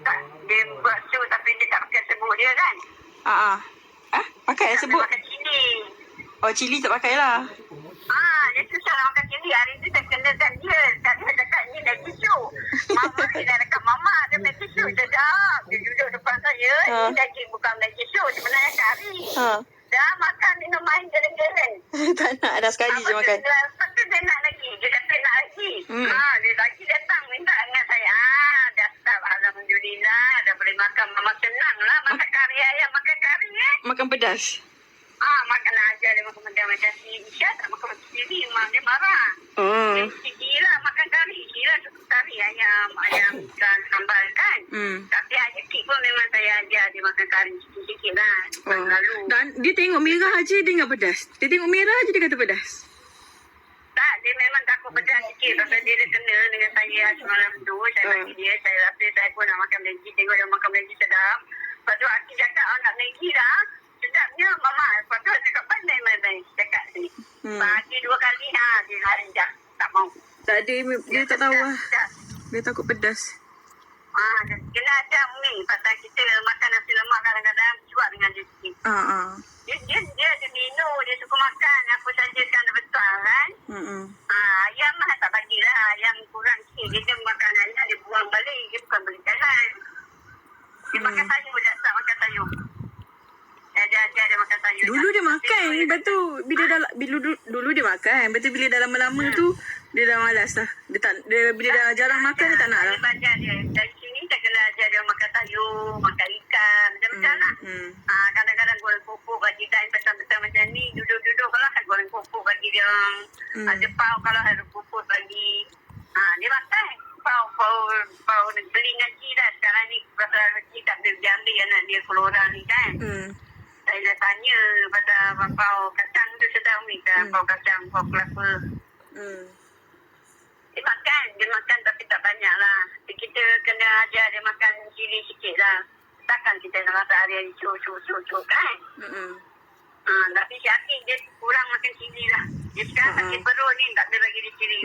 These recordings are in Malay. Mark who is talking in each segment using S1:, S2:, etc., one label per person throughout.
S1: Tak, dia buat su tapi dia tak pakai sebut dia kan.
S2: Pakai
S1: Tak
S2: sebut.
S1: makan cili.
S2: Oh, cili tak pakai lah.
S1: Dia susah nak makan cili. Hari tu saya kenakan dia. Tak dia cakap ni dah tisu. Mama ni dah dekat mama. Dia main tisu. Sedap. Dia duduk depan saya. Ini daging bukan main tisu. Sebenarnya kari. Dah makan minum air geleng-geleng.
S2: Tak nak, dah sekali je makan.
S1: Lepas tu dia nak lagi. Dia kata nak lagi. Dia lagi datang minta dengan saya. Dah start. Alhamdulillah. Dah boleh makan. Mama senang lah. Makan kari ayam. Makan kari
S2: Makan pedas.
S1: makan aja dia makan macam si Isya tak makan macam sendiri. Mak dia marah. Dia gila makan kari. Gila cukup kari ayam ikan sambal kan. Tapi Ajaki pun memang saya ajar dia makan kari sikit-sikit lah. Lalu.
S2: Dan dia tengok merah aja dia ingat pedas. Dia tengok merah aja dia kata pedas.
S1: Tak, dia memang takut pedas sikit. Pasal dia dah kena dengan saya semalam tu. Saya bagi dia. Saya rasa saya pun nak makan Maggi. Tengok dia makan Maggi sedap. Lepas tu Aki cakap nak Maggi dah. Sedapnya mama. Lepas tu dia cakap pandai-pandai. Cakap ni. Pagi 2 kali dia lari dah. Tak mau.
S2: Tak ada, dia tak tahu lah. Dia takut pedas.
S1: Kena ajar Umi. Pasal kita makan nasi lemak kadang-kadang cuak dengan dia sikit. Dia minum. Dia suka makan. Apa saja sekarang dah besar kan. Ayam lah tak bagilah. Ayam kurang sikit. Dia makan ayam. Dia buang balik. Dia bukan beli jalan. Dia makan sayur. Dia tak makan sayur. Dia makan sayur.
S2: Dulu dia makan. Lepas tu dulu dia makan. Lepas tu bila dah lama-lama tu dia dah malas lah. Bila dah jarang makan dia tak nak lah.
S1: Saya ajar dia. Dari sini saya kena ajar dia makan sayur, makan ikan. Macam-macam lah. Kadang-kadang goreng pupuk bagi time petang-petang macam ni. Duduk-duduk kalau saya goreng pupuk bagi dia. Ada pau kalau ada pupuk bagi. Dia makan. Pau beli ngaji dah. Sekarang ni pasal ngaji tak boleh diambil anak dia keluar ni kan. Saya dah tanya pasal pau kacang tu sedap ni kan. Pau kacang, pau kelapa. Dia makan tapi tak banyak lah. Kita kena ajar dia makan cili sikit lah. Takkan kita nak masak hari-hari cuk kan. Tapi si Akin dia kurang makan cili lah. Dia sekarang sakit perut ni tak boleh bagi dia cili.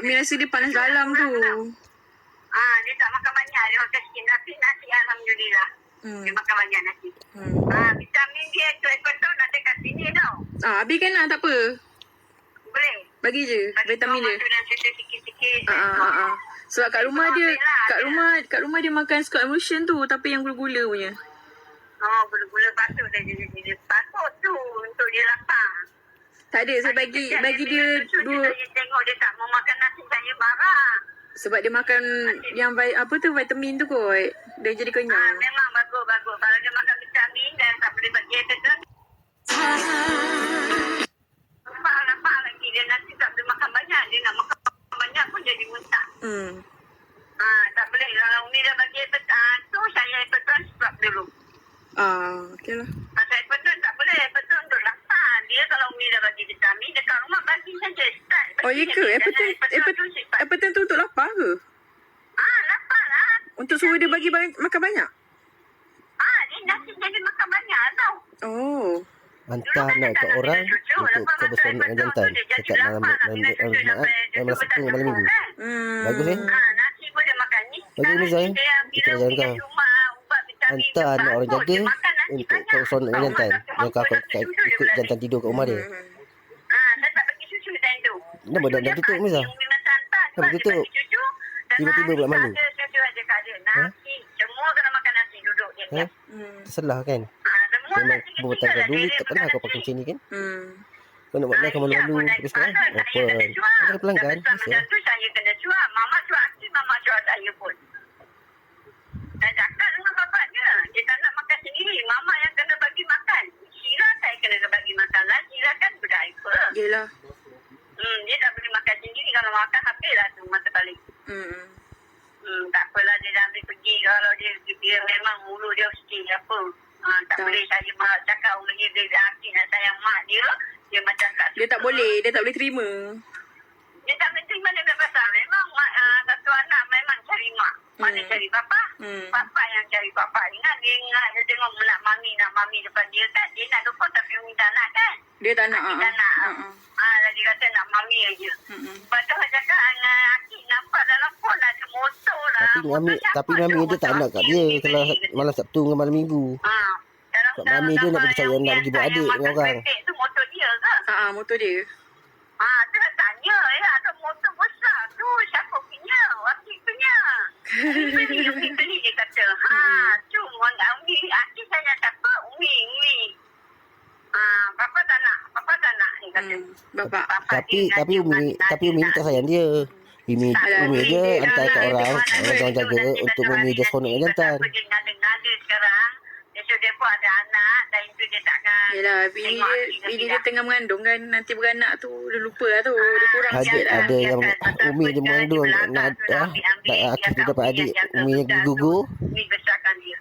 S2: Mi rasa dia panas dalam tu.
S1: Dia tak makan banyak. Dia makan sikit. Tapi nasi Alhamdulillah. Dia makan banyak nasi. Vitamin dia tu ekoton ada kat sini tau.
S2: Habis kan lah tak apa.
S1: Boleh.
S2: Bagi je vitamin dia.
S1: Sikit-sikit.
S2: Sebab kat rumah dia makan Scott Emulsion tu tapi yang gula-gula punya.
S1: Gula-gula patut dia patut tu untuk dia lapar.
S2: Tak ada, saya bagi dia dua.
S1: Saya tengok dia tak mau makan nasi saya marah.
S2: Sebab dia makan yang vitamin tu kot. Dia jadi kenyang.
S1: Memang bagus. Kalau dia makan vitamin dan tak boleh bagi dia tu. Nampak lagi dia nanti tak boleh makan banyak. Dia nak makan banyak pun jadi muntah. Tak boleh. Kalau Umi dah bagi tu saya betul sebab dulu.
S2: Okey lah.
S1: Pasal betul tak boleh. Betul untuk lapar. Dia kalau Umi dah bagi vitamin dekat rumah bagi saja.
S2: Oh ya ke? Appeton tu untuk lapar ke?
S1: Lapar lah.
S2: Untuk suruh dia bagi makan banyak?
S1: Dia nasi jadi makan banyak tau.
S2: Oh.
S3: Hantar anak kat orang untuk kau bersuami dengan jantan setiap malam malam Sabtu malam Minggu. Bagus
S1: Nasi pun dia makan ni.
S3: Bagus ni saya. Kita ajar kau. Hantar anak orang jaga untuk kau bersuami dengan jantan. Yang kau ikut jantan tidur kat rumah dia.
S1: Saya tak bagi susu time tu.
S3: Kenapa dah tutup Miza? Kenapa tutup? Tiba-tiba pula malu.
S1: Nasi. Semua kena makan nasi duduk dia.
S3: Terselah kan? Memang perbuatan kau dulu tak pernah kau pakai macam ni kan? Kau nak buat lah kau malu-malu terus kan? Apa? Ada pelanggan.
S1: Macam tu saya kena cuak. Mama cuak Aki, mama cuak saya pun. Saya cakap dengan bapaknya. Dia tak nak makan sendiri. Mama yang kena bagi makan. Syirah saya kena bagi makan lah. Syirah kan berdiaper.
S2: Yelah.
S1: Dia tak boleh makan sendiri. Kalau makan habislah tu masa balik. Tak apalah dia dah ambil pergi. Kalau dia memang mulut dia mesti apa. Tak boleh saya cakap dia Aki nak sayang mak dia. Dia macam kat
S2: Dia tak boleh terima.
S1: Dia tak boleh terima dia pasal. Memang satu anak memang cari mak. Mana cari papa? Papa yang cari papa. Dia tengok nak mami depan dia kan. Dia nak lupa tapi minta nak kan.
S2: Dia tak nak.
S1: Dia tak nak. Dia kata nak mami aja. Lepas tu saya cakap Aki nampak dalam phone ada motor lah.
S3: Tapi mami dia tak nak kat dia kalau malam Sabtu dengan malam Minggu. Sebab mami dia nak percaya nak pergi buat adik dengan orang.
S1: Tu motor dia ke?
S2: Motor dia.
S1: Dia nak tanya ya, ada motor besar tu siapa punya? Wakil punya. Umi beli dia kata. Tu Umi, Akif tanya siapa? Umi. Bapa tak nak dia kata.
S3: Tapi Umi ni tak sayang dia. Umi dia hantar kat orang jaga untuk Umi dia seronok dengan jantan.
S1: Dia ngada-ngada sekarang. Esok dia pun ada anak dan itu dia takkan.
S2: Yelah, bini dia tengah mengandung kan. Nanti beranak tu, dia lupa lah tu. Dia kurang sikit lah.
S3: Ada yang Umi dia mengandung nak Akif dia dapat adik, Umi dia gugur.
S1: Umi besarkan dia.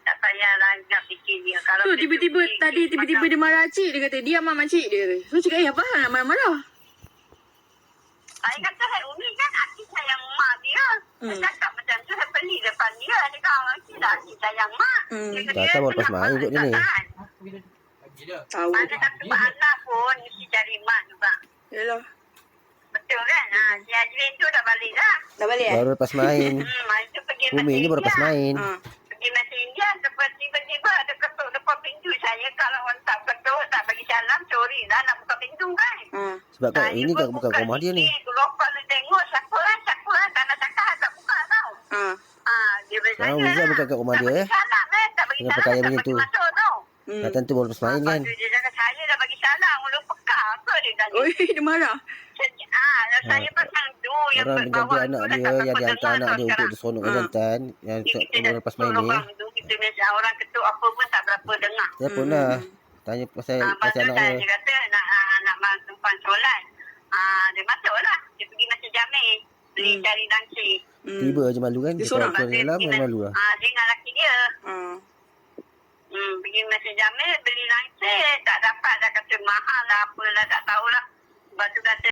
S1: Tak payahlah nak fikir dia. Kalau
S2: Tu tiba-tiba dia marah cik. Dia kata, diam mak cik dia. So cakap, apa hal nak marah-marah?
S1: Saya kata, Umi kan Akif sayang mak dia. Saya cakap macam tu, saya beli depan dia. Dia kata, Akif sayang mak.
S3: Tak tahu lepas main kot dia ni.
S2: Tahu.
S1: Ada satu anak pun mesti cari mak juga.
S2: Yalah.
S1: Betul kan? Si Ajrin tu dah balik dah.
S2: Dah balik
S3: Baru lepas main.
S1: Itu pergi
S3: Umi ni baru lepas main.
S1: Pergi masa India, tiba-tiba ada ketuk depan pintu saya. Kalau orang tak ketuk, tak bagi salam, sorry lah nak buka pintu kan.
S3: Sebab kan ini kan bukan rumah dia ni.
S1: Keluar dia tengok, siapa lah. Tak nak cakap, tak buka tau. Dia bertanya
S3: Sekarang Wiza bukan kat rumah dia
S1: salam tak bagi
S3: Dengan
S1: salam,
S3: pakaian
S1: tak
S3: macam
S1: bagi
S3: tu.
S1: masuk tau.
S3: Datang tu baru lepas main kan.
S1: Lepas tu dia cakap, saya dah bagi salam, mula pekak ke dia tanya.
S2: Oi, dia marah.
S1: Saya pasang tu yang
S3: Orang menjaga
S1: bawah
S3: anak
S1: tu
S3: dia
S1: dah
S3: yang
S1: tak
S3: dia hantar anak dia
S1: sekarang.
S3: untuk seronok dengan jantan. Yang baru lepas main ni.
S1: Kita biasa orang ketuk apa pun tak berapa dengar.
S3: Dia pun lah. Tanya pasal
S1: Lepas tu
S3: anak
S1: dia
S3: dia.
S1: kata nak tumpang solat. Dia masuk lah. Dia pergi masjid Jamil. Beli cari langsir.
S3: Tiba je malu kan.
S2: Dia
S3: Dia
S2: seorang.
S3: kalau dalam dia malu lah.
S1: Dia dengan lelaki dia. Pergi masjid Jamil beli langsir. Tak dapat dah kata mahal lah apalah tak tahulah. Lepas tu kata